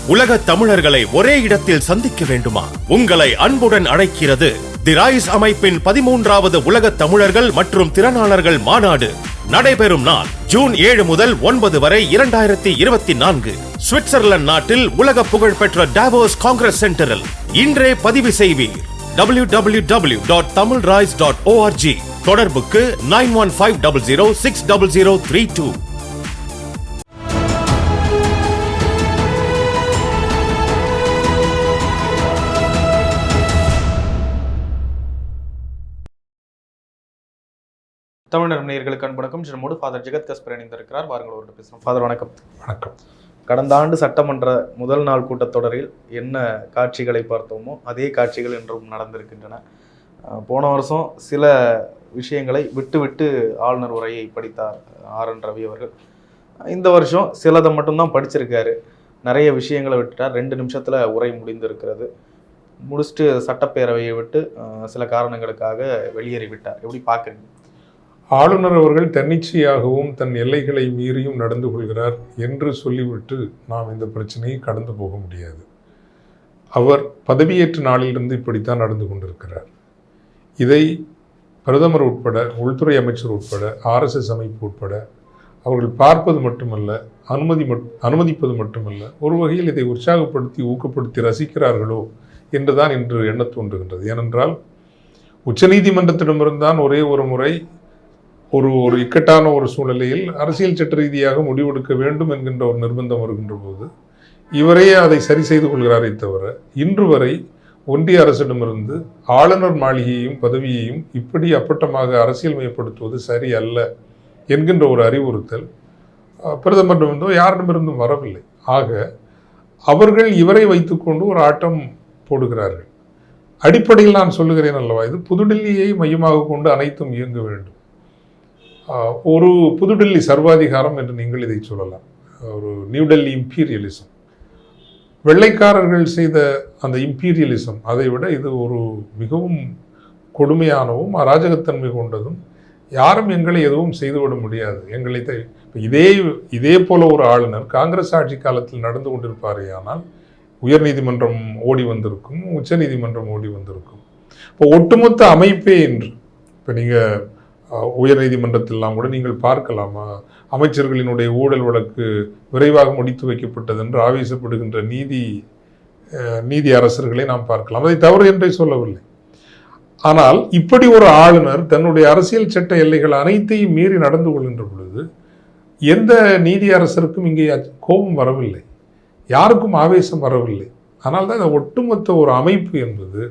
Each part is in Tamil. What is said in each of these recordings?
உலக தமிழர்களை ஒரே இடத்தில் சந்திக்க வேண்டுமா? உங்களை அன்புடன் அழைக்கிறது தி ரைஸ் அமைப்பின் 13வது உலக தமிழர்கள் மற்றும் திறனாளர்கள் மாநாடு. நடைபெறும் நாள் ஜூன் 7 முதல் 9 வரை 2024 சுவிட்சர்லாந்து நாட்டில் உலக புகழ்பெற்ற டாவோஸ் காங்கிரஸ் சென்டரில். இன்றே பதிவு செய்வீர். www.tamilrise.org. தொடர்புக்கு 9150060032. தமிழர் நேயர்களுக்கு அன்பு நம்மோடு ஃபாதர் ஜெகத் கஸ்பர் இணைந்திருக்கிறார். வாருங்கள் அவர்கிட்ட பேசுகிறோம். ஃபாதர் வணக்கம். வணக்கம். கடந்த ஆண்டு சட்டமன்ற முதல் நாள் கூட்டத்தொடரில் என்ன காட்சிகளை பார்த்தோமோ அதே காட்சிகள் இன்றும் நடந்திருக்கின்றன. போன வருஷம் சில விஷயங்களை விட்டு ஆளுநர் உரையை படித்தார் RN ரவி அவர்கள். இந்த வருஷம் சிலதை மட்டும்தான் படிச்சிருக்காரு. நிறைய விஷயங்களை விட்டுட்டார். 2 நிமிஷத்தில் உரை முடிந்திருக்கிறது. முடிச்சுட்டு சட்டப்பேரவையை விட்டு சில காரணங்களுக்காக வெளியேறிவிட்டார். எப்படி பார்க்குறீங்க? ஆளுநர் அவர்கள் தன்னிச்சையாகவும் தன் எல்லைகளை மீறியும் நடந்து கொள்கிறார் என்று சொல்லிவிட்டு நாம் இந்த பிரச்சனையை கடந்து போக முடியாது. அவர் பதவியேற்ற நாளிலிருந்து இப்படித்தான் நடந்து கொண்டிருக்கிறார். இதை பிரதமர் உட்பட, உள்துறை அமைச்சர் உட்பட, RSS அமைப்பு உட்பட அவர்கள் பார்ப்பது மட்டுமல்ல, அனுமதிப்பது மட்டுமல்ல, ஒரு வகையில் இதை உற்சாகப்படுத்தி ஊக்கப்படுத்தி ரசிக்கிறார்களோ என்றுதான் இன்று எண்ண தோன்றுகின்றது. ஏனென்றால் உச்சநீதிமன்றத்திடமிருந்தான் ஒரே ஒரு முறை ஒரு இக்கட்டான ஒரு சூழ்நிலையில் அரசியல் சட்ட ரீதியாக முடிவெடுக்க வேண்டும் என்கின்ற ஒரு நிர்பந்தம் வருகின்ற போது இவரே அதை சரி செய்து கொள்கிறாரே தவிர, இன்று வரை ஒன்றிய அரசிடமிருந்து ஆளுநர் மாளிகையையும் பதவியையும் இப்படி அப்பட்டமாக அரசியல்மயப்படுத்துவது சரி அல்ல என்கின்ற ஒரு அறிவுறுத்தல் பிரதமரிடமிருந்தோ யாரிடமிருந்தும் வரவில்லை. ஆக அவர்கள் இவரை வைத்துக்கொண்டு ஒரு ஆட்டம் போடுகிறார்கள். அடிப்படையில் நான் சொல்லுகிறேன் அல்லவா, இது புதுடில்லியை மையமாக கொண்டு அனைத்தும் இயங்க வேண்டும். ஒரு புதுடில்லி சர்வாதிகாரம் என்று நீங்கள் இதை சொல்லலாம். ஒரு நியூ டெல்லி இம்பீரியலிசம். வெள்ளைக்காரர்கள் செய்த அந்த இம்பீரியலிசம் அதை விட இது ஒரு மிகவும் கொடுமையானவும் அராஜகத்தன்மை கொண்டதும், யாரும் எங்களை எதுவும் செய்துவிட முடியாது, எங்களை இதே போல ஒரு ஆளுநர் காங்கிரஸ் ஆட்சி காலத்தில் நடந்து கொண்டிருப்பாரே ஆனால் உயர்நீதிமன்றம் ஓடி வந்திருக்கும், உச்ச நீதிமன்றம் ஓடி வந்திருக்கும். இப்போ ஒட்டுமொத்த அமைப்பே என்று இப்போ நீங்கள் உயர்நீதிமன்றத்திலாம் கூட நீங்கள் பார்க்கலாமா, அமைச்சர்களினுடைய ஊழல் வழக்கு விரைவாக முடித்து வைக்கப்பட்டது என்று ஆவேசப்படுகின்ற நீதி அரசர்களை நாம் பார்க்கலாம். அதை தவறு என்றே சொல்லவில்லை. ஆனால் இப்படி ஒரு ஆளுநர் தன்னுடைய அரசியல் சட்ட எல்லைகள் அனைத்தையும் மீறி நடந்து கொள்கின்ற பொழுது எந்த நீதி அரசருக்கும் இங்கே கோபம் வரவில்லை, யாருக்கும் ஆவேசம் வரவில்லை. ஆனால் தான் இந்த ஒட்டுமொத்த ஒரு அமைப்பு என்பது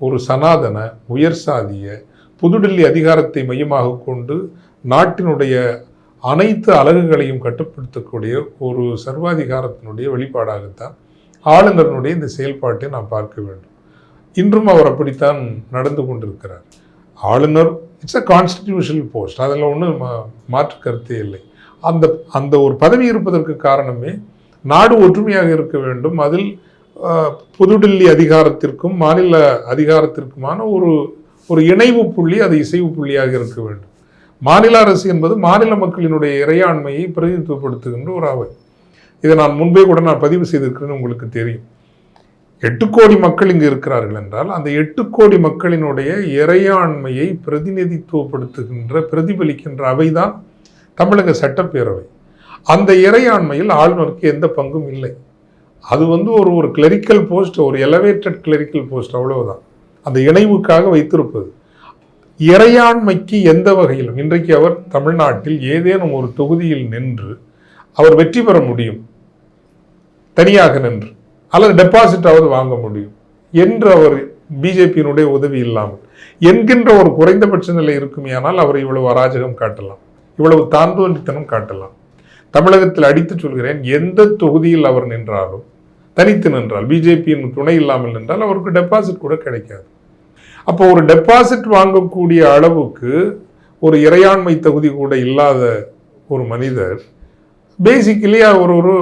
ஒரு சனாதன உயர் சாதிய புதுடில்லி அதிகாரத்தை மையமாக கொண்டு நாட்டினுடைய அனைத்து அலகுகளையும் கட்டுப்படுத்தக்கூடிய ஒரு சர்வாதிகாரத்தினுடைய வெளிப்பாடாகத்தான் ஆளுநருடைய இந்த செயல்பாட்டை நாம் பார்க்க வேண்டும். இன்றும் அவர் அப்படித்தான் நடந்து கொண்டிருக்கிறார். ஆளுநர் இட்ஸ் அ கான்ஸ்டிடியூஷனல் போஸ்ட், அதில் ஒன்றும் மாற்று கருத்தே இல்லை. அந்த ஒரு பதவி இருப்பதற்கு காரணமே நாடு ஒற்றுமையாக இருக்க வேண்டும். அதில் புதுடில்லி அதிகாரத்திற்கும் மாநில அதிகாரத்திற்குமான ஒரு இணைவு புள்ளி, அது இசைவு புள்ளியாக இருக்க வேண்டும். மாநில அரசு என்பது மாநில மக்களினுடைய இறையாண்மையை பிரதிநிதித்துவப்படுத்துகின்ற ஒரு அவை. இதை நான் முன்பே கூட பதிவு செய்திருக்கிறேன்னு உங்களுக்கு தெரியும். 8 கோடி மக்கள் இங்கு இருக்கிறார்கள் என்றால் அந்த 8 கோடி மக்களினுடைய இறையாண்மையை பிரதிபலிக்கின்ற அவைதான் தமிழக சட்டப்பேரவை. அந்த இறையாண்மையில் ஆளுநருக்கு எந்த பங்கும் இல்லை. அது ஒரு கிளரிக்கல் போஸ்ட், ஒரு எலவேட்டட் கிளரிக்கல் போஸ்ட், அவ்வளவுதான். அந்த இணைவுக்காக வைத்திருப்பது. இறையாண்மைக்கு எந்த வகையிலும் இன்றைக்கு அவர் தமிழ்நாட்டில் ஏதேனும் ஒரு தொகுதியில் நின்று அவர் வெற்றி பெற முடியும், தனியாக நின்று, அல்லது டெபாசிட்டாவது வாங்க முடியும் என்று அவர் பிஜேபியினுடைய உதவி இல்லாமல் என்கின்ற ஒரு குறைந்தபட்ச நிலை இருக்குமே. ஆனால் அவர் இவ்வளவு அராஜகம் காட்டலாம், இவ்வளவு தாந்தோன்றித்தனம் காட்டலாம். தமிழகத்தில் அடித்து சொல்கிறேன், எந்த தொகுதியில் அவர் நின்றாலும், தனித்து நின்றால், பிஜேபியின் துணை இல்லாமல் நின்றால் அவருக்கு டெபாசிட் கூட கிடைக்காது. அப்போ ஒரு டெபாசிட் வாங்கக்கூடிய அளவுக்கு ஒரு இறையாண்மை தகுதி கூட இல்லாத ஒரு மனிதர் பேசிக்கலி அவர் ஒரு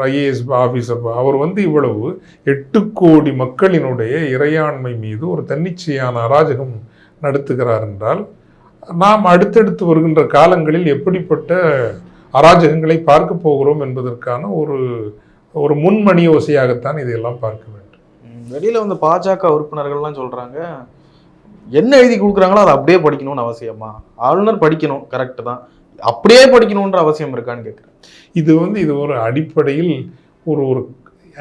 IAS ஆஃபீஸர். அவர் இவ்வளவு 8 கோடி மக்களினுடைய இறையாண்மை மீது ஒரு தன்னிச்சையான அராஜகம் நடத்துகிறார் என்றால் நாம் அடுத்தடுத்து வருகின்ற காலங்களில் எப்படிப்பட்ட அராஜகங்களை பார்க்க போகிறோம் என்பதற்கான ஒரு ஒரு முன்மணி யோசையாகத்தான் இதையெல்லாம் பார்க்க வேண்டும். வெளியில வந்து பாஜக உறுப்பினர்கள்லாம் சொல்றாங்க, என்ன எழுதி கொடுக்குறாங்களோ அதை அப்படியே படிக்கணும்னு அவசியமா? ஆளுநர் படிக்கணும், கரெக்ட் தான், அப்படியே படிக்கணும்ன்ற அவசியம் இருக்கான்னு கேட்குறேன். இது ஒரு அடிப்படையில் ஒரு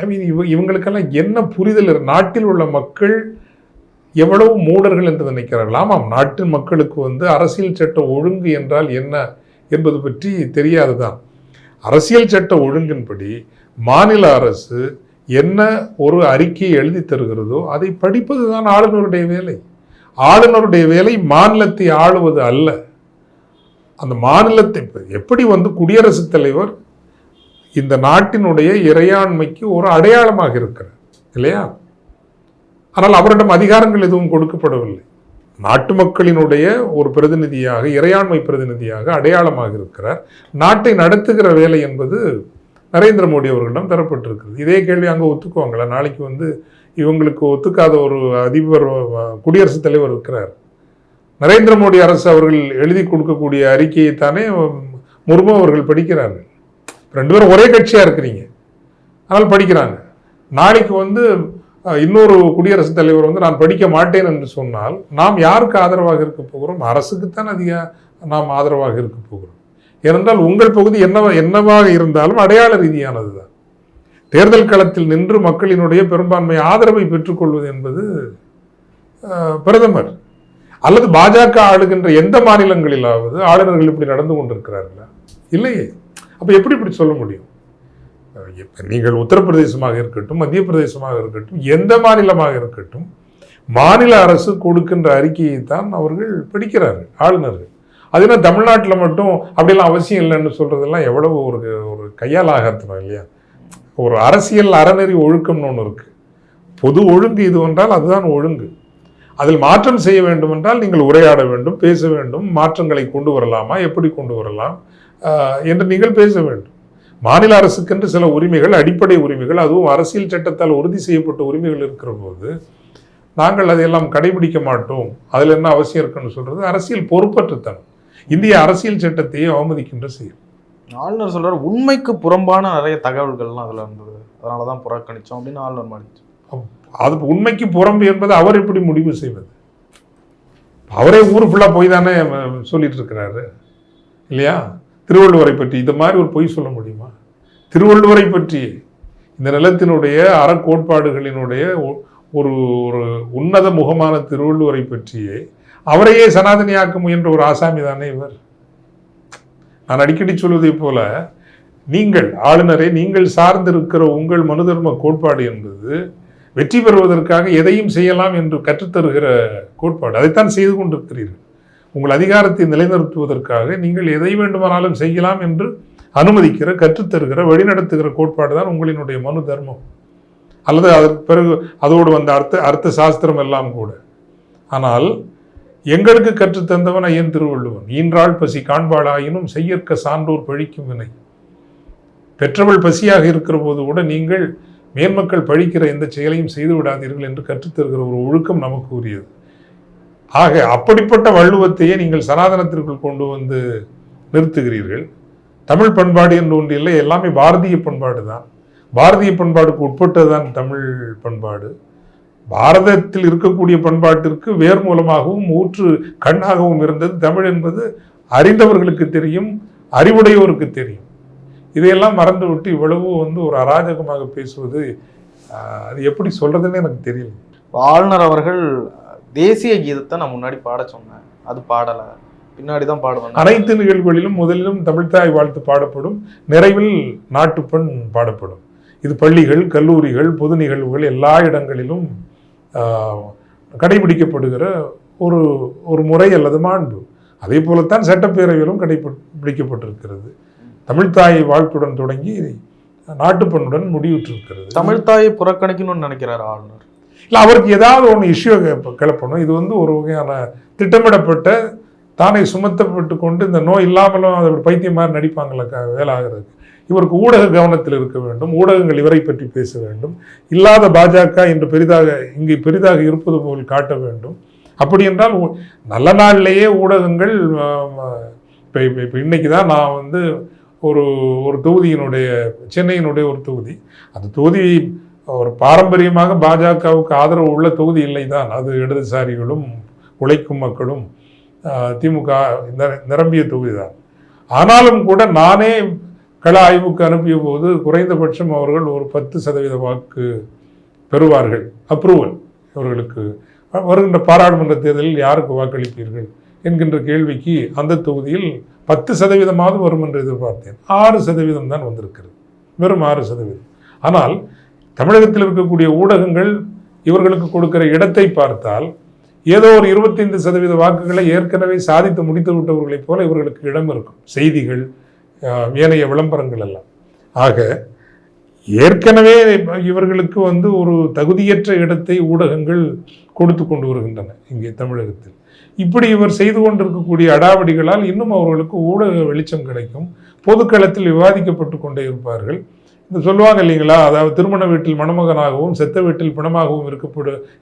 ஐ மீன் இவங்களுக்கெல்லாம் என்ன புரிதல்? நாட்டில் உள்ள மக்கள் எவ்வளவு மூடர்கள் என்று நினைக்கிறார்கள். ஆமாம், நாட்டு மக்களுக்கு வந்து அரசியல் சட்ட ஒழுங்கு என்றால் என்ன என்பது பற்றி தெரியாதுதான். அரசியல் சட்ட ஒழுங்கின்படி மாநில அரசு என்ன ஒரு அறிக்கையை எழுதி தருகிறதோ அதை படிப்பது தான் ஆளுநருடைய வேலை. ஆளுநருடைய வேலை மாநிலத்தை ஆளுவது அல்ல. அந்த மாநிலத்தை எப்படி வந்து குடியரசுத் தலைவர் இந்த நாட்டினுடைய இறையாண்மைக்கு ஒரு அடையாளமாக இருக்கிறார் இல்லையா? ஆனால் அவரிடம் அதிகாரங்கள் எதுவும் கொடுக்கப்படவில்லை. நாட்டு மக்களினுடைய ஒரு பிரதிநிதியாக, இறையாண்மை பிரதிநிதியாக அடையாளமாக இருக்கிறார். நாட்டை நடத்துகிற வேலை என்பது நரேந்திர மோடி அவர்களிடம் தரப்பட்டிருக்கிறது. இதே கேள்வி அங்கே ஒத்துக்குவாங்களா? நாளைக்கு வந்து இவங்களுக்கு ஒத்துக்காத ஒரு அதிபர், குடியரசுத் தலைவர் இருக்கிறார். நரேந்திர மோடி அரசு அவர்கள் எழுதி கொடுக்கக்கூடிய அறிக்கையை தானே முர்மு அவர்கள் படிக்கிறார்கள். ரெண்டு பேரும் ஒரே கட்சியாக இருக்கிறீங்க, ஆனால் படிக்கிறாங்க. நாளைக்கு வந்து இன்னொரு குடியரசுத் தலைவர் வந்து நான் படிக்க மாட்டேன் என்று சொன்னால் நாம் யாருக்கு ஆதரவாக இருக்க போகிறோம்? அரசுக்குத்தான் நாம் ஆதரவாக இருக்க போகிறோம். ஏனென்றால் உங்கள் பகுதி என்னவாக இருந்தாலும் அடையாள ரீதியானது தான். தேர்தல் களத்தில் நின்று மக்களினுடைய பெரும்பான்மை ஆதரவை பெற்றுக்கொள்வது என்பது பிரதமர் அல்லது பாஜக ஆளுகின்ற எந்த மாநிலங்களிலாவது ஆளுநர்கள் இப்படி நடந்து கொண்டிருக்கிறார்களா? இல்லையே. அப்போ எப்படி இப்படி சொல்ல முடியும்? நீங்கள் உத்தரப்பிரதேசமாக இருக்கட்டும், மத்திய பிரதேசமாக இருக்கட்டும், எந்த மாநிலமாக இருக்கட்டும், மாநில அரசு கொடுக்கின்ற அறிக்கையை தான் அவர்கள் படிக்கிறார்கள் ஆளுநர்கள். அதுனா தமிழ்நாட்டில் மட்டும் அப்படிலாம் அவசியம் இல்லைன்னு சொல்றதெல்லாம் எவ்வளவு ஒரு கையால் ஆகத்தனம் இல்லையா? ஒரு அரசியல் அறநெறி ஒழுக்கம்னு ஒன்று இருக்கு. பொது ஒழுங்கு இது என்றால் அதுதான் ஒழுங்கு. அதில் மாற்றம் செய்ய வேண்டும் என்றால் நீங்கள் உரையாட வேண்டும், பேச வேண்டும். மாற்றங்களை கொண்டு வரலாமா, எப்படி கொண்டு வரலாம் என்று நீங்கள் பேச வேண்டும். மாநில அரசுக்கென்று சில உரிமைகள், அடிப்படை உரிமைகள், அதுவும் அரசியல் சட்டத்தால் உறுதி செய்யப்பட்ட உரிமைகள் இருக்கிற போது நாங்கள் அதையெல்லாம் கடைபிடிக்க மாட்டோம், அதில் என்ன அவசியம் இருக்குன்னு சொல்றது அரசியல் பொறுப்பற்றுத்தனம். இந்திய அரசியல் சட்டத்தையே அவமதிக்கின்ற செயல். ஆளுநர் சொல்றாரு, உண்மைக்கு புறம்பான நிறைய தகவல்கள்லாம் அதில் இருந்தது, அதனாலதான் புறக்கணிச்சோம் அப்படின்னு ஆளுநர் மாறிச்சு. அது உண்மைக்கு புறம்பு என்பது அவர் எப்படி முடிவு செய்வது? அவரே ஊர் ஃபுல்லா போய் தானே சொல்லிட்டு இருக்கிறாரு இல்லையா? திருவள்ளுவரை பற்றி இந்த மாதிரி ஒரு பொய் சொல்ல முடியுமா? திருவள்ளுவரை பற்றி, இந்த நிலத்தினுடைய அறக்கோட்பாடுகளினுடைய ஒரு ஒரு உன்னத முகமான திருவள்ளுவரை பற்றியே அவரையே சனாதனியாக்க முயன்ற ஒரு ஆசாமி தானே இவர். நான் அடிக்கடி சொல்வதை போல, நீங்கள் ஆளுநரை, நீங்கள் சார்ந்திருக்கிற உங்கள் மனு தர்ம கோட்பாடு என்பது வெற்றி பெறுவதற்காக எதையும் செய்யலாம் என்று கற்றுத்தருகிற கோட்பாடு. அதைத்தான் செய்து கொண்டிருக்கிறீர்கள். உங்கள் அதிகாரத்தை நிலைநிறுத்துவதற்காக நீங்கள் எதை வேண்டுமானாலும் செய்யலாம் என்று அனுமதிக்கிற, கற்றுத்தருகிற, வழிநடத்துகிற கோட்பாடு தான் உங்களினுடைய மனு தர்மம். அல்லது அதற்கு பிறகு அதோடு வந்த அர்த்த சாஸ்திரம் எல்லாம் கூட. ஆனால் எங்களுக்கு கற்றுத்தந்தவன் ஐயன் திருவள்ளுவன். ஈன்றாள் பசி காண்பாளாயினும் செய்யற்க சான்றோர் பழிக்கும் வினை. பெற்றவள் பசியாக இருக்கிற போது கூட நீங்கள் மேன்மக்கள் பழிக்கிற எந்த செயலையும் செய்து விடாதீர்கள் என்று கற்றுத்தருகிற ஒரு ஒழுக்கம் நமக்கு உரியது. ஆக அப்படிப்பட்ட வள்ளுவத்தையே நீங்கள் சனாதனத்திற்குள் கொண்டு வந்து நிறுத்துகிறீர்கள். தமிழ் பண்பாடு என்று ஒன்று இல்லை, எல்லாமே பாரதிய பண்பாடு தான். பாரதிய பண்பாடுக்கு உட்பட்டதுதான் தமிழ் பண்பாடு. பாரதத்தில் இருக்கக்கூடிய பண்பாட்டிற்கு வேர் மூலமாகவும் ஊற்று கண்ணாகவும் இருந்தது தமிழ் என்பது அறிந்தவர்களுக்கு தெரியும், அறிவுடையோருக்கு தெரியும். இதையெல்லாம் மறந்துவிட்டு இவ்வளவு வந்து ஒரு அராஜகமாக பேசுவது, அது எப்படி சொல்றதுன்னு எனக்கு தெரியல. ஆளுநர் அவர்கள் தேசிய கீதத்தை நான் முன்னாடி பாட சொன்னேன், அது பாடலை, பின்னாடிதான் பாடுவேன். அனைத்து நிகழ்வுகளிலும் முதலிலும் தமிழ்த்தாய் வாழ்த்து பாடப்படும், நிறைவில் நாட்டுப்பண் பாடப்படும். இது பள்ளிகள், கல்லூரிகள், பொது நிகழ்வுகள் எல்லா இடங்களிலும் கடைபிடிக்கப்படுகிற ஒரு முறை அல்லது மாண்பு. அதே போலத்தான் சட்டப்பேரவையிலும் கடைபிடிக்கப்பட்டிருக்கிறது. தமிழ்த்தாய் வாழ்த்துடன் தொடங்கி நாட்டுப்பண்ணுடன் முடிவுற்றிருக்கிறது. தமிழ்த்தாயை புறக்கணிக்கணும்னு நினைக்கிறார் ஆளுநர். இல்லை, அவருக்கு ஏதாவது ஒன்று இஷ்யூ கிளப்பணும். இது வந்து ஒரு வகையான திட்டமிடப்பட்ட, தானே சுமத்தப்பட்டு கொண்டு இந்த நோய் இல்லாமலும் அதை பைத்தியம் மாதிரி நடிப்பாங்கள வேலை ஆகிறது. இவருக்கு ஊடக கவனத்தில் இருக்க வேண்டும், ஊடகங்கள் இவரை பற்றி பேச வேண்டும். இல்லாத பாஜக இன்று இங்கே பெரிதாக இருப்பது போல் காட்ட வேண்டும். அப்படி என்றால் நல்ல நாளிலேயே ஊடகங்கள் இப்போ இன்னைக்கு தான் நான் வந்து ஒரு தொகுதியினுடைய, சென்னையினுடைய ஒரு தொகுதி. அந்த தொகுதி ஒரு பாரம்பரியமாக பாஜகவுக்கு ஆதரவு உள்ள தொகுதி இல்லை தான். அது இடதுசாரிகளும் உழைக்கும் மக்களும் திமுக நிரம்பிய தொகுதி தான். ஆனாலும் கூட நானே கள ஆய்வுக்கு அனுப்பிய போது குறைந்தபட்சம் அவர்கள் ஒரு 10% வாக்கு பெறுவார்கள், அப்ரூவல். இவர்களுக்கு வருகின்ற பாராளுமன்ற தேர்தலில் யாருக்கு வாக்களிப்பீர்கள் என்கின்ற கேள்விக்கு அந்த தொகுதியில் 10% வரும் என்று எதிர்பார்த்தேன். 6% தான் வந்திருக்கிறது, வெறும் 6%. ஆனால் தமிழகத்தில் இருக்கக்கூடிய ஊடகங்கள் இவர்களுக்கு கொடுக்கிற இடத்தை பார்த்தால் ஏதோ ஒரு 25% வாக்குகளை ஏற்கனவே சாதித்து முடித்து விட்டவர்களைப் போல இவர்களுக்கு இடம் இருக்கும். செய்திகள், ஏனைய விளம்பரங்கள் எல்லாம். ஆக ஏற்கனவே இவர்களுக்கு ஒரு தகுதியற்ற இடத்தை ஊடகங்கள் கொடுத்து கொண்டு வருகின்றன இங்கே தமிழகத்தில். இப்படி இவர் செய்து கொண்டிருக்கக்கூடிய அடாவடிகளால் இன்னும் அவர்களுக்கு ஊடக வெளிச்சம் கிடைக்கும். பொதுக்களத்தில் விவாதிக்கப்பட்டு கொண்டே இருப்பார்கள். இந்த சொல்லுவாங்க இல்லைங்களா, அதாவது திருமண வீட்டில் மணமகனாகவும் செத்த வீட்டில் பிணமாகவும்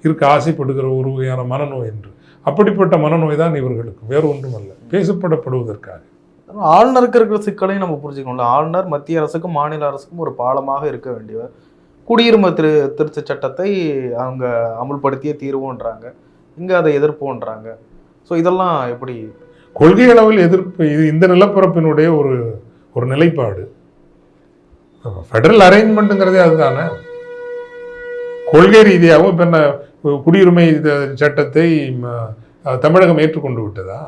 இருக்க ஆசைப்படுகிற ஒரு வகையான மனநோய் என்று. அப்படிப்பட்ட மனநோய் தான் இவர்களுக்கு, வேறு ஒன்றும் அல்ல, பேசப்படப்படுவதற்காக. ஆளுநருக்கு இருக்கிற சிக்கலையும் நம்ம புரிஞ்சுக்கணும்ல. ஆளுநர் மத்திய அரசுக்கும் மாநில அரசுக்கும் ஒரு பாலமாக இருக்க வேண்டியவர். குடியுரிமை திருத்த சட்டத்தை அவங்க அமுல்படுத்தியே தீர்வோன்றாங்க, இங்கே அதை எதிர்ப்போன்றாங்க. ஸோ இதெல்லாம் எப்படி? கொள்கை அளவில் எதிர்ப்பு. இது இந்த நிலப்பரப்பினுடைய ஒரு நிலைப்பாடு. ஃபெடரல் அரேஞ்ச்மெண்ட்டுங்கிறதே அதுதானே. கொள்கை ரீதியாகவும் இப்போ என்ன குடியுரிமை சட்டத்தை தமிழகம் ஏற்றுக்கொண்டு விட்டதா?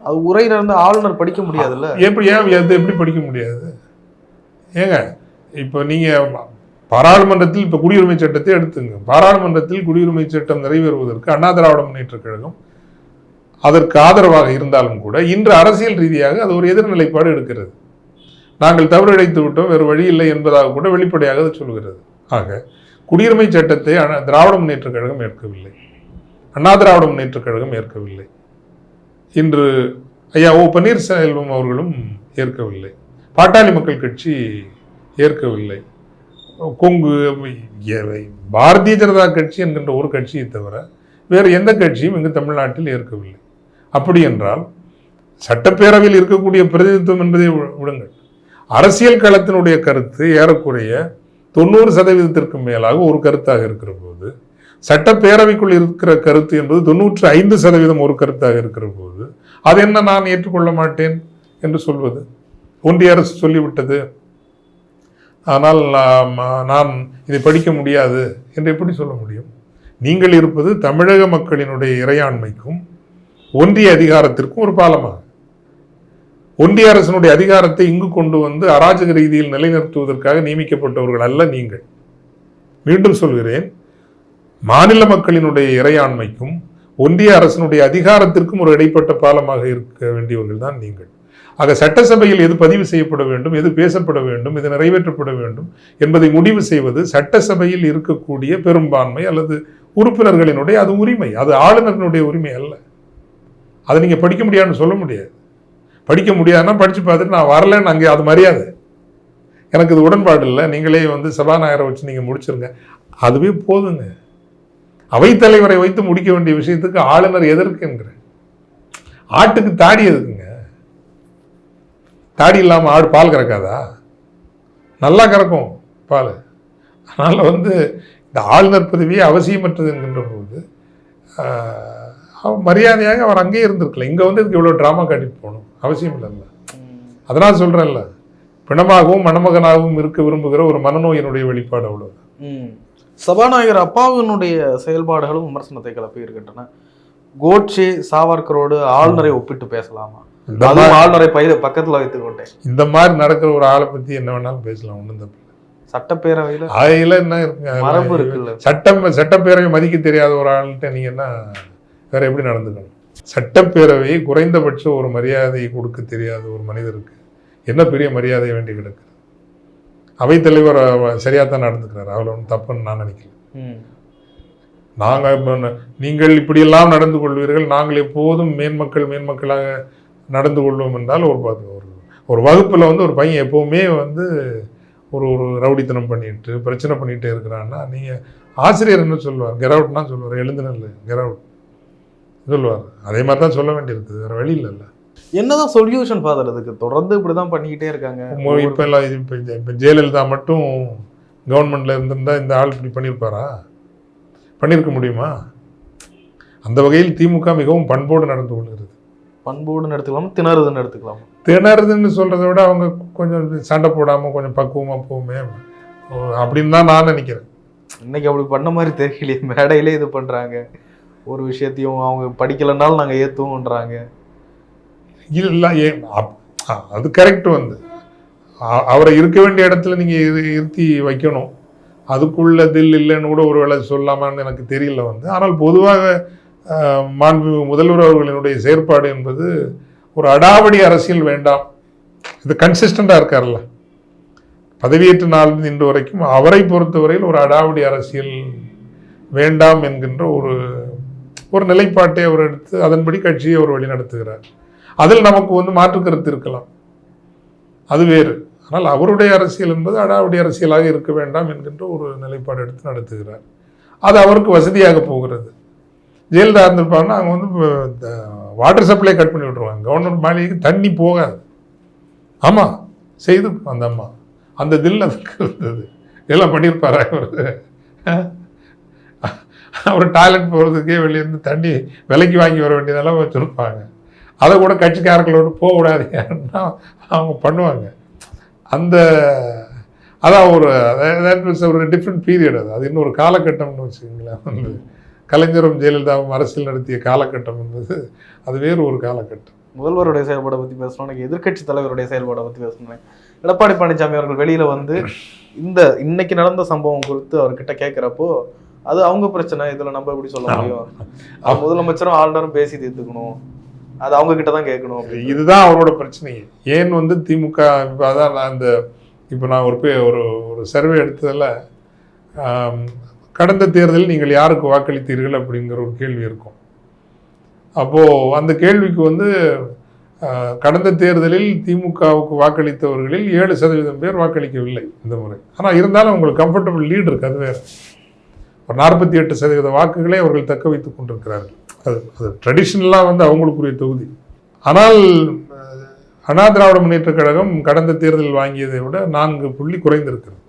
அது உரையில இருந்து ஆளுநர் படிக்க முடியாதுல்ல. எப்படி படிக்க முடியாது? ஏங்க, இப்போ நீங்கள் பாராளுமன்றத்தில் இப்போ குடியுரிமை சட்டத்தை எடுத்துங்க. பாராளுமன்றத்தில் குடியுரிமை சட்டம் நிறைவேறுவதற்கு அண்ணா திராவிட முன்னேற்றக் கழகம் அதற்கு ஆதரவாக இருந்தாலும் கூட இன்று அரசியல் ரீதியாக அது ஒரு எதிர்நிலைப்பாடு எடுக்கிறது. நாங்கள் தவறு இழைத்து விட்டோம், வேறு வழி இல்லை என்பதாக கூட வெளிப்படையாக அது சொல்கிறது. ஆக குடியுரிமை சட்டத்தை திராவிட முன்னேற்றக் கழகம் ஏற்கவில்லை, அண்ணா திராவிட முன்னேற்றக் கழகம் ஏற்கவில்லை, இன்று ஐயா ஓ பன்னீர்செல்வம் அவர்களும் ஏற்கவில்லை, பாட்டாளி மக்கள் கட்சி ஏற்கவில்லை, கொங்கு பாரதிய ஜனதா கட்சி என்கின்ற ஒரு கட்சியை தவிர வேறு எந்த கட்சியும் இங்கு தமிழ்நாட்டில் ஏற்கவில்லை. அப்படி என்றால் சட்டப்பேரவையில் இருக்கக்கூடிய பிரதிநிதித்துவம் என்பதை விடுங்கள், அரசியல் களத்தினுடைய கருத்து ஏறக்குறைய 90% மேலாக ஒரு கருத்தாக இருக்கிற போது, சட்டப்பேரவைக்குள் இருக்கிற கருத்து என்பது 95% ஒரு கருத்தாக இருக்கிற போது, அது என்ன நான் ஏற்றுக்கொள்ள மாட்டேன் என்று சொல்வது? ஒன்றிய அரசு சொல்லிவிட்டது, ஆனால் நான் இதை படிக்க முடியாது என்று எப்படி சொல்ல முடியும்? நீங்கள் இருப்பது தமிழக மக்களினுடைய இறையாண்மைக்கும் ஒன்றிய அதிகாரத்திற்கும் ஒரு பாலமாக. ஒன்றிய அரசினுடைய அதிகாரத்தை இங்கு கொண்டு வந்து அராஜக ரீதியில் நிலைநிறுத்துவதற்காக நியமிக்கப்பட்டவர்கள் அல்ல நீங்கள். மீண்டும் சொல்கிறேன், மாநில மக்களினுடைய இறையாண்மைக்கும் ஒன்றிய அரசினுடைய அதிகாரத்திற்கும் ஒரு இடைப்பட்ட பாலமாக இருக்க வேண்டியவர்கள் தான் நீங்கள். ஆக சட்டசபையில் எது பதிவு செய்யப்பட வேண்டும், எது பேசப்பட வேண்டும், எது நிறைவேற்றப்பட வேண்டும் என்பதை முடிவு செய்வது சட்டசபையில் இருக்கக்கூடிய பெரும்பான்மை அல்லது உறுப்பினர்களினுடைய அது உரிமை. அது ஆளுநரினுடைய உரிமை அல்ல. அதை நீங்கள் படிக்க முடியாதுன்னு சொல்ல முடியாது. படிக்க முடியாதுன்னா படித்து பார்த்துட்டு நான் வரலன்னு அங்கே அது மரியாதை. எனக்கு இது உடன்பாடு இல்லை, நீங்களே சபாநாயகரை வச்சு நீங்கள் முடிச்சிருங்க, அதுவே போதுங்க. அவைத்தலைவரை வைத்து முடிக்க வேண்டிய விஷயத்துக்கு ஆளுநர் எதற்கு என்கிறேன். ஆட்டுக்கு தாடி எதுக்குங்க? தாடி இல்லாமல் ஆடு பால் கறக்காதா? நல்லா கறக்கும் பால். அதனால் இந்த ஆளுநர் பதவியே அவசியமற்றது என்கின்ற போது மரியாதையாக அவர் அங்கேயே இருந்திருக்கலாம். இங்கே இதுக்கு இவ்வளோ ட்ராமா காட்டிட்டு போகணும் அவசியம் இல்லைல்ல. அதனால் சொல்கிறேன்ல, பிணமாகவும் மணமகனாகவும் இருக்க விரும்புகிற ஒரு மனநோயினுடைய வெளிப்பாடு அவ்வளோதான். சபாநாயகர் அப்பாவினுடைய செயல்பாடுகளும் விமர்சனத்தை கிளப்பி இருக்கின்றன. கோட்சே சாவர்கரோடு ஆளுநரை ஒப்பிட்டு பேசலாமா? ஆளுநரை பக்கத்தில் வைத்துக் கொண்டேன். இந்த மாதிரி நடக்கிற ஒரு ஆளை பற்றி என்ன வேணாலும் பேசலாம், ஒன்றும் தப்பு. சட்டப்பேரவையில் அதில் என்ன இருக்குங்க, மரபு இருக்குல்ல. சட்டப்பேரவை மதிக்க தெரியாத ஒரு ஆள்கிட்ட நீங்க என்ன வேற எப்படி நடந்துக்கணும்? சட்டப்பேரவையை குறைந்தபட்ச ஒரு மரியாதையை கொடுக்க தெரியாத ஒரு மனிதருக்கு என்ன பெரிய மரியாதை வேண்டி கிடக்கு? அவைத்தலைவர் சரியாத்தான் நடந்துக்கிறார், அவ்வளோ ஒன்றும் தப்புன்னு நான் நினைக்கிறேன். நீங்கள் இப்படியெல்லாம் நடந்து கொள்வீர்கள், நாங்கள் எப்போதும் மேன்மக்களாக நடந்து கொள்வோம் என்றால் ஒரு வகுப்பில் ஒரு பையன் எப்போவுமே ஒரு ரவுடித்தனம் பண்ணிட்டு பிரச்சனை பண்ணிகிட்டே இருக்கிறான்னா நீங்கள் ஆசிரியர் என்ன சொல்லுவார்? கெரவுட்னா சொல்லுவார், எழுந்துனல் கெரவுட் சொல்லுவார். அதே மாதிரி தான் சொல்ல வேண்டியிருக்குது, வேறு வழி இல்லைல்ல. என்னதான் சொல்யூஷன் ஃபாதர் அதுக்கு? தொடர்ந்து இப்படிதான் பண்ணிக்கிட்டே இருக்காங்க. இப்போ எல்லாம் இப்போ ஜெயலலிதா மட்டும் கவர்மெண்ட்ல இருந்திருந்தா இந்த ஆள் இப்படி பண்ணியிருப்பாரா? பண்ணியிருக்க முடியுமா? அந்த வகையில் திமுக மிகவும் பண்போடு நடந்து கொள்கிறது. பண்போடு எடுத்துக்கலாம், திணறுதுன்னு எடுத்துக்கலாம். திணறுதுன்னு சொல்றதை விட அவங்க கொஞ்சம் சண்டை போடாம கொஞ்சம் பக்குவமா போகுமே அப்படின்னு தான் நான் நினைக்கிறேன். இன்னைக்கு அப்படி பண்ண மாதிரி தெரியலையே. மேடையிலே இது பண்றாங்க, ஒரு விஷயத்தையும் அவங்க படிக்கலைன்னாலும் நாங்க ஏத்துவோம்ன்றாங்க. இல்லை அது கரெக்ட். வந்து அவரை இருக்க வேண்டிய இடத்துல நீங்க இருத்தி வைக்கணும். அதுக்குள்ள தில் இல்லைன்னு கூட ஒரு வேளை சொல்லாமான்னு எனக்கு தெரியல. வந்து ஆனால் பொதுவாக மாண்புமிகு முதல்வர் அவர்களினுடைய செயற்பாடு என்பது ஒரு அடாவடி அரசியல் வேண்டாம். இது கன்சிஸ்டண்டாக இருக்கார்ல, பதவியேற்ற நாள் இன்று வரைக்கும் அவரை பொறுத்தவரையில் ஒரு அடாவடி அரசியல் வேண்டாம் என்கின்ற ஒரு நிலைப்பாட்டை அவர் எடுத்து அதன்படி கட்சியை அவர் வழிநடத்துகிறார். அதில் நமக்கு வந்து மாற்று கருத்து இருக்கலாம், அது வேறு. ஆனால் அவருடைய அரசியல் என்பது அடாவடி அரசியலாக இருக்க வேண்டாம் என்கின்ற ஒரு நிலைப்பாடு எடுத்து நடத்துகிறார். அது அவருக்கு வசதியாக போகிறது. ஜெயலலிதா இருந்திருப்பாங்கன்னா அவங்க வந்து வாட்டர் சப்ளை கட் பண்ணி விட்டுருவாங்க, கவர்மெண்ட் மாளிகைக்கு தண்ணி போகாது. ஆமாம், செய்து அந்த அம்மா அந்த தில் அதுக்கு இருந்தது, எல்லாம் பண்ணியிருப்பாரா அவர் டாய்லெட் போகிறதுக்கே வெளியேருந்து தண்ணி விலைக்கு வாங்கி வர வேண்டிய நிலைமை வச்சுருப்பாங்க. அதை கூட கட்சிக்காரர்களோடு போகக்கூடாதுன்னா அவங்க பண்ணுவாங்க. அதான் ஒரு டிஃப்ரெண்ட் பீரியட். அது இன்னொரு காலகட்டம்னு வச்சுக்கோங்களேன். வந்து கலைஞரும் ஜெயலலிதாவும் அரசியல் நடத்திய காலகட்டம் என்பது அது வேறு ஒரு காலகட்டம். முதல்வருடைய செயல்பாடை பற்றி பேசணும், எனக்கு எதிர்கட்சி தலைவருடைய செயல்பாடை பற்றி பேசணும். எடப்பாடி பழனிசாமி அவர்கள் வெளியில வந்து இன்னைக்கு நடந்த சம்பவம் குறித்து அவர்கிட்ட கேட்கிறப்போ அது அவங்க பிரச்சனை, இதுல நம்ம எப்படி சொல்ல முடியும்? முதலமைச்சரும் ஆளுநரும் பேசி தீர்த்துக்கணும், அது அவங்க கிட்ட தான் கேட்கணும். இதுதான் அவரோட பிரச்சனை. ஏன் வந்து திமுக அதான் நான் இப்போ நான் ஒரு சர்வே எடுத்ததில் கடந்த தேர்தலில் நீங்கள் யாருக்கு வாக்களித்தீர்கள் அப்படிங்கிற ஒரு கேள்வி இருக்கும். அப்போது அந்த கேள்விக்கு வந்து கடந்த தேர்தலில் திமுகவுக்கு வாக்களித்தவர்களில் 7% பேர் வாக்களிக்கவில்லை இந்த முறை. ஆனால் இருந்தாலும் உங்களுக்கு கம்ஃபர்டபுள் லீட் இருக்குது, அது வேறு. ஒரு 48% வாக்குகளை அவர்கள் தக்க வைத்துக் கொண்டிருக்கிறார்கள். அது ட்ரெடிஷ்னலாக வந்து அவங்களுக்குரிய தொகுதி. ஆனால் அண்ணா திராவிட முன்னேற்ற கழகம் கடந்த தேர்தலில் வாங்கியதை விட 4 புள்ளி குறைந்திருக்கிறது.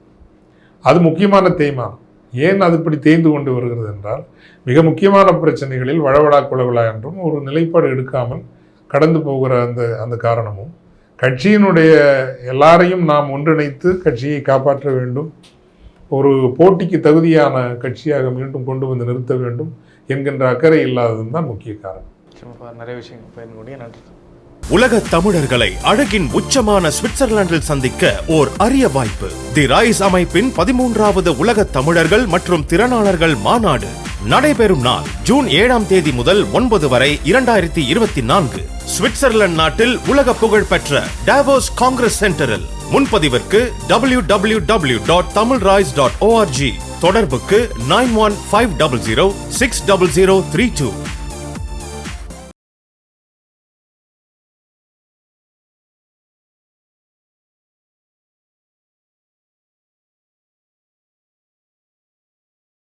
அது முக்கியமான தேய்மானம். ஏன் அது இப்படி தேய்ந்து கொண்டு வருகிறது என்றால், மிக முக்கியமான பிரச்சனைகளில் வழவடா குழவலா என்றும் ஒரு நிலைப்பாடு எடுக்காமல் கடந்து போகிற அந்த காரணமும், கட்சியினுடைய எல்லாரையும் நாம் ஒன்றிணைத்து கட்சியை காப்பாற்ற வேண்டும், ஒரு போட்டிக்கு தகுதியான கட்சியாக மீண்டும் கொண்டு வந்து நிறுத்த வேண்டும் என்கின்ற அக்கறை இல்லாததும் தான் முக்கிய காரணம். நிறைய விஷயங்கள் பயன்படுத்திய நன்றி. உலக தமிழர்களை அழகின் உச்சமான சுவிட்சர்லாந்தில் சந்திக்க ஓர் அரிய வாய்ப்பு. தி ரைஸ் அமைப்பின் 13வது உலக தமிழர்கள் மற்றும் திறனாளர்கள் மாநாடு நடைபெறும் நாள் ஜூன் 7ஆம் தேதி முதல் 9 வரை 2024 சுவிட்சர்லாந்து நாட்டில் உலக புகழ்பெற்ற டாவோஸ் காங்கிரஸ் சென்டரில். முன்பதிவிற்கு www.tamilrise.org. தொடர்புக்கு 9150060032.